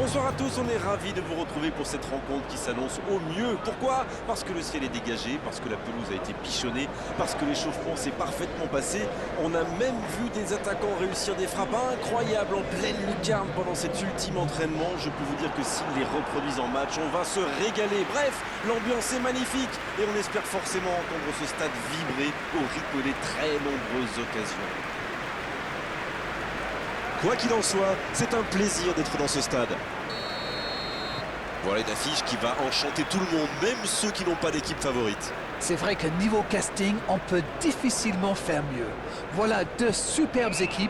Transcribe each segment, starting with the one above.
Bonsoir à tous, on est ravis de vous retrouver pour cette rencontre qui s'annonce au mieux. Pourquoi? Parce que le ciel est dégagé, parce que la pelouse a été bichonnée, parce que l'échauffement s'est parfaitement passé. On a même vu des attaquants réussir des frappes incroyables en pleine lucarne pendant cet ultime entraînement. Je peux vous dire que s'ils les reproduisent en match, on va se régaler. Bref, l'ambiance est magnifique et on espère forcément entendre ce stade vibrer au rythme des très nombreuses occasions. Quoi qu'il en soit, c'est un plaisir d'être dans ce stade. Voilà une affiche qui va enchanter tout le monde, même ceux qui n'ont pas d'équipe favorite. C'est vrai que niveau casting, on peut difficilement faire mieux. Voilà deux superbes équipes.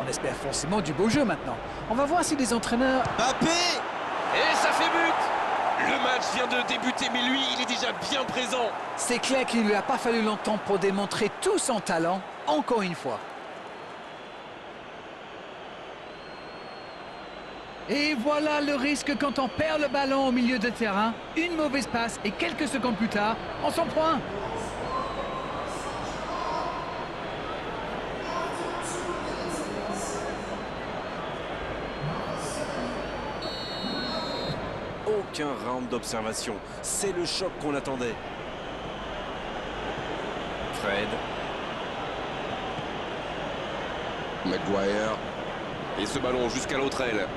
On espère forcément du beau jeu maintenant. On va voir si les entraîneurs... Mbappé! Et ça fait but! Le match vient de débuter, mais lui, il est déjà bien présent. C'est clair qu'il ne lui a pas fallu longtemps pour démontrer tout son talent, encore une fois. Et voilà le risque quand on perd le ballon au milieu de terrain. Une mauvaise passe et quelques secondes plus tard, on s'en prend un. Aucun round d'observation. C'est le choc qu'on attendait. Fred. Maguire. Et ce ballon jusqu'à l'autre aile.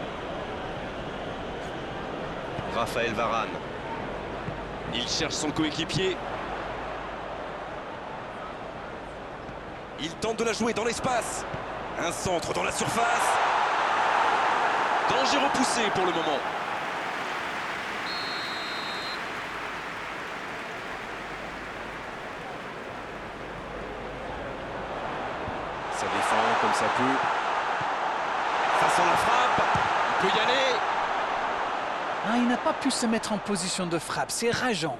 Raphaël Varane. Il cherche son coéquipier. Il tente de la jouer dans l'espace. Un centre dans la surface. Danger repoussé pour le moment. Ça défend comme ça peut. Face à la frappe. Il peut y aller. Ah, il n'a pas pu se mettre en position de frappe, c'est rageant.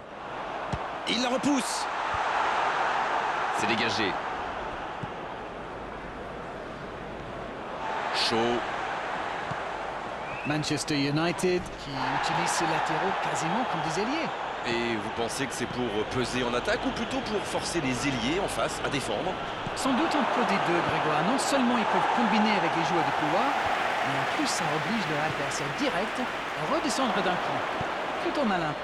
Il la repousse. C'est dégagé. Chaud. Manchester United qui utilise ses latéraux quasiment comme des ailiers. Et vous pensez que c'est pour peser en attaque ou plutôt pour forcer les ailiers en face à défendre? Sans doute un peu des deux, Grégoire. Non seulement ils peuvent combiner avec les joueurs de couloir, mais en plus ça oblige leur adversaire direct à redescendre d'un cran. Plutôt malin.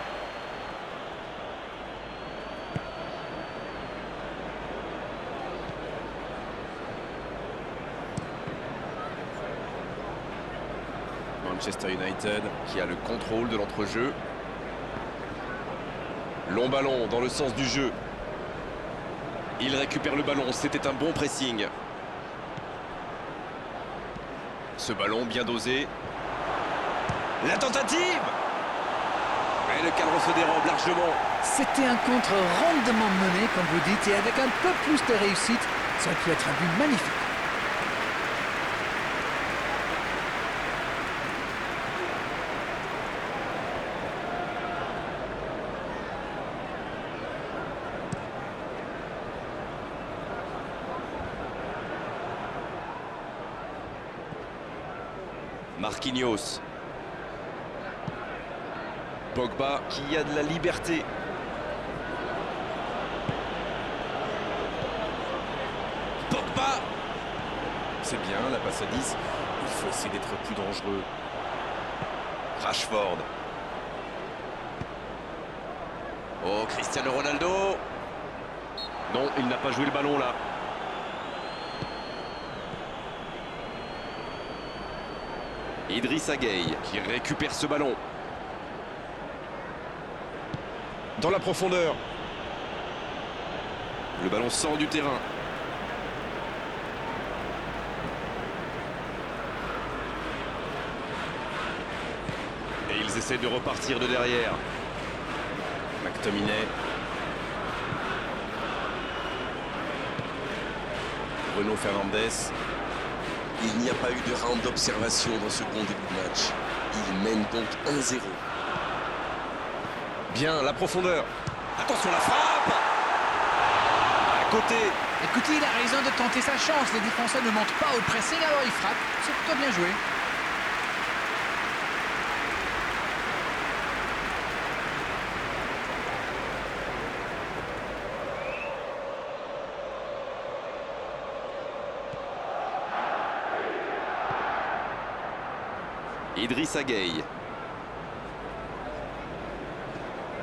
Manchester United. Qui a le contrôle de l'entrejeu. Long ballon dans le sens du jeu. Il récupère le ballon, c'était un bon pressing. Ce ballon bien dosé. La tentative. Et le cadre se dérobe largement. C'était un contre rondement mené, comme vous dites, et avec un peu plus de réussite, ça aurait pu être un but magnifique. Marquinhos. Pogba. Qui a de la liberté. Pogba. C'est bien, la passe à 10. Il faut essayer d'être plus dangereux. Rashford. Oh, Cristiano Ronaldo. Non, il n'a pas joué le ballon là. Idrissa Gueye qui récupère ce ballon. Dans la profondeur. Le ballon sort du terrain. Et ils essaient de repartir de derrière. McTominay. Bruno Fernandes. Il n'y a pas eu de round d'observation dans ce bon début de match. Il mène donc 1-0. Bien, la profondeur. Attention, la frappe. À côté. Écoutez, il a raison de tenter sa chance. Les défenseurs ne montent pas au pressing, alors il frappe. C'est plutôt bien joué. Idrissa Gueye.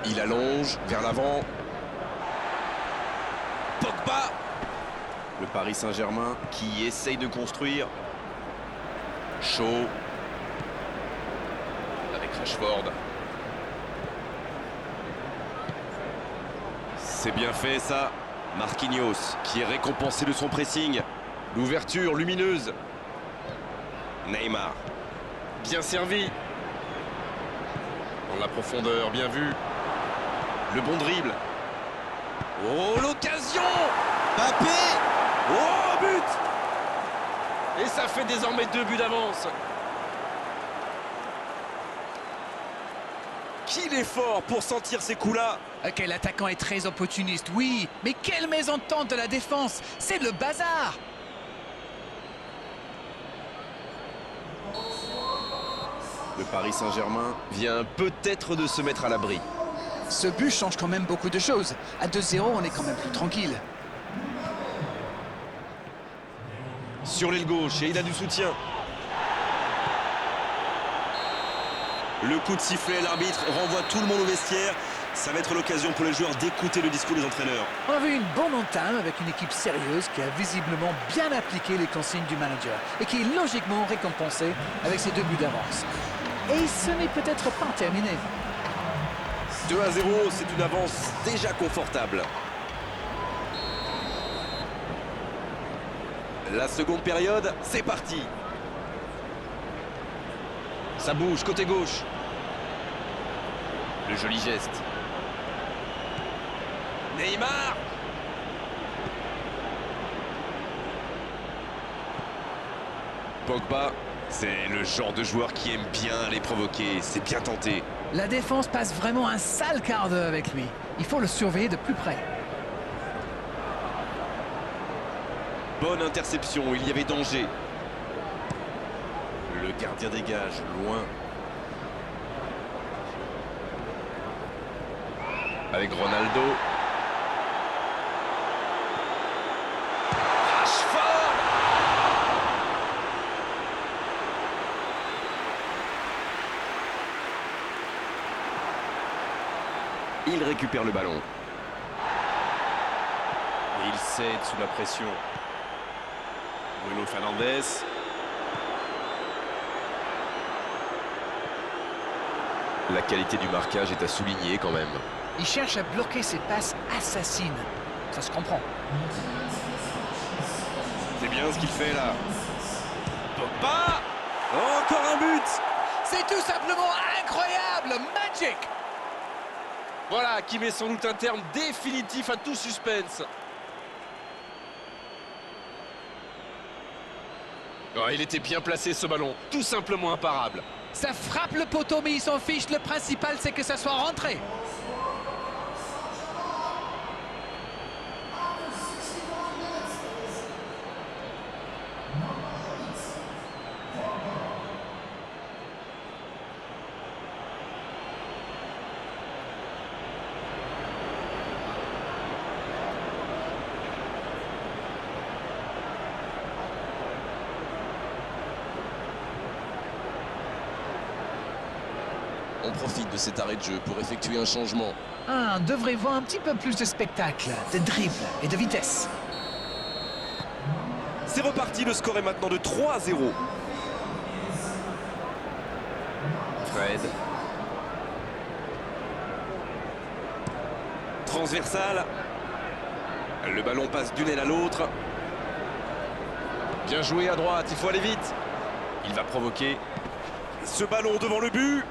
Il allonge vers l'avant. Pogba. Le Paris Saint-Germain qui essaye de construire. Shaw. Avec Rashford. C'est bien fait ça. Marquinhos qui est récompensé de son pressing. L'ouverture lumineuse. Neymar. Bien servi. Dans la profondeur, bien vu. Le bon dribble. Oh, l'occasion. Mbappé. Oh, but. Et ça fait désormais 2 buts d'avance. Qu'il est fort pour sentir ces coups-là. Ok, l'attaquant est très opportuniste, oui. Mais quelle mésentente de la défense. C'est le bazar. Le Paris Saint-Germain vient peut-être de se mettre à l'abri. Ce but change quand même beaucoup de choses. À 2-0, on est quand même plus tranquille. Sur l'aile gauche et il a du soutien. Le coup de sifflet, l'arbitre renvoie tout le monde au vestiaire. Ça va être l'occasion pour les joueurs d'écouter le discours des entraîneurs. On a vu une bonne entame avec une équipe sérieuse qui a visiblement bien appliqué les consignes du manager et qui est logiquement récompensée avec ses 2 buts d'avance. Et ce n'est peut-être pas terminé. 2-0, c'est une avance déjà confortable. La seconde période, c'est parti. Ça bouge, côté gauche. Le joli geste. Neymar. Pogba, c'est le genre de joueur qui aime bien les provoquer. C'est bien tenté. La défense passe vraiment un sale quart d'heure avec lui. Il faut le surveiller de plus près. Bonne interception, il y avait danger. Le gardien dégage, loin. Avec Ronaldo. Rashford. Il récupère le ballon. Et il cède sous la pression. Bruno Fernandes. La qualité du marquage est à souligner quand même. Il cherche à bloquer ses passes assassines. Ça se comprend. C'est bien ce qu'il fait là. Pogba. Encore un but. C'est tout simplement incroyable. Magic. Voilà, qui met sans doute un terme définitif à tout suspense. Oh, il était bien placé ce ballon, tout simplement imparable. Ça frappe le poteau, mais il s'en fiche. Le principal, c'est que ça soit rentré. On profite de cet arrêt de jeu pour effectuer un changement. On devrait voir un petit peu plus de spectacle, de dribble et de vitesse. C'est reparti, le score est maintenant de 3-0. Fred. Transversal. Le ballon passe d'une aile à l'autre. Bien joué à droite, il faut aller vite. Il va provoquer. Ce ballon devant le but.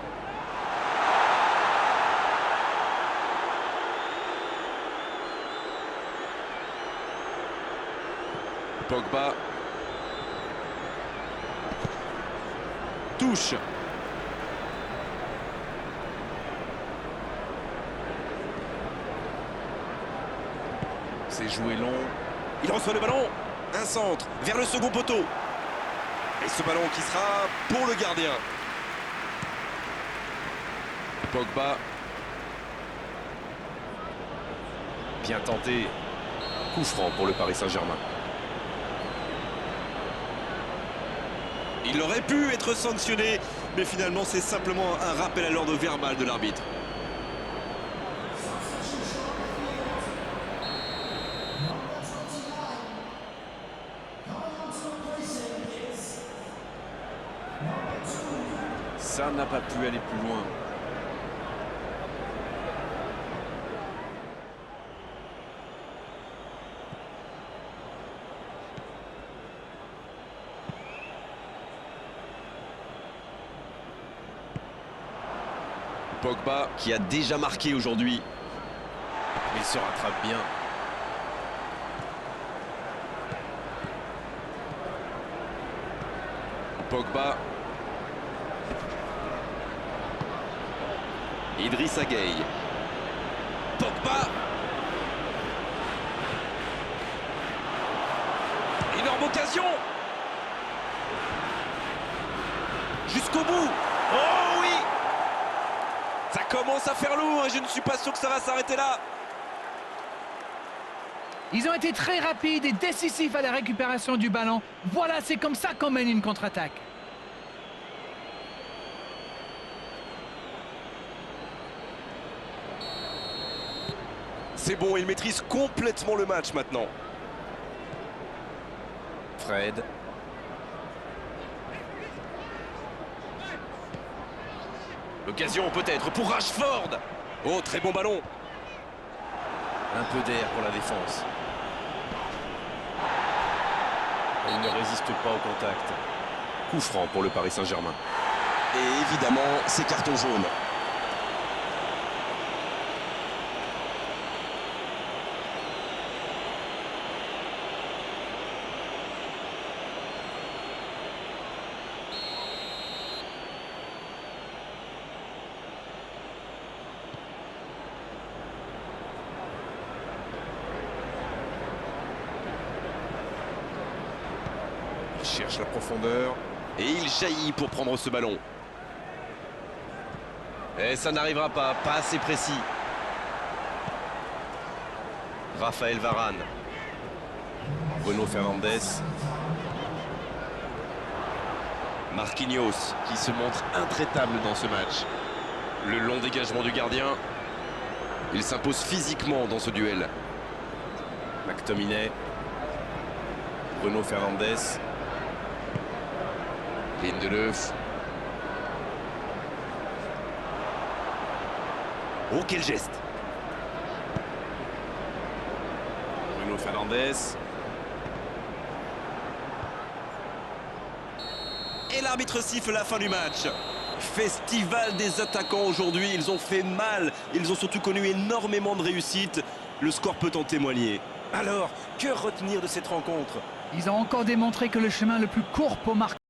Pogba. Touche. C'est joué long. Il reçoit le ballon. Un centre vers le second poteau. Et ce ballon qui sera pour le gardien. Pogba. Bien tenté. Coup franc pour le Paris Saint-Germain. Il aurait pu être sanctionné, mais finalement c'est simplement un rappel à l'ordre verbal de l'arbitre. Ça n'a pas pu aller plus loin. Pogba qui a déjà marqué aujourd'hui. Il se rattrape bien. Pogba. Idrissa Gueye. Pogba. Énorme occasion. Jusqu'au bout. Oh oui. Ça commence à faire lourd et je ne suis pas sûr que ça va s'arrêter là. Ils ont été très rapides et décisifs à la récupération du ballon. Voilà, c'est comme ça qu'on mène une contre-attaque. C'est bon, il maîtrise complètement le match maintenant. Fred. L'occasion peut-être pour Rashford. Oh, très bon ballon. Un peu d'air pour la défense. Il ne résiste pas au contact. Coup franc pour le Paris Saint-Germain. Et évidemment, c'est carton jaune. Il cherche la profondeur. Et il jaillit pour prendre ce ballon. Et ça n'arrivera pas, pas assez précis. Raphaël Varane. Bruno Fernandes. Marquinhos qui se montre intraitable dans ce match. Le long dégagement du gardien. Il s'impose physiquement dans ce duel. McTominay. Bruno Fernandes. Lindelöf. Oh, quel geste! Bruno Fernandes. Et l'arbitre siffle la fin du match. Festival des attaquants aujourd'hui, ils ont fait mal, ils ont surtout connu énormément de réussite. Le score peut en témoigner. Alors, que retenir de cette rencontre? Ils ont encore démontré que le chemin le plus court pour marquer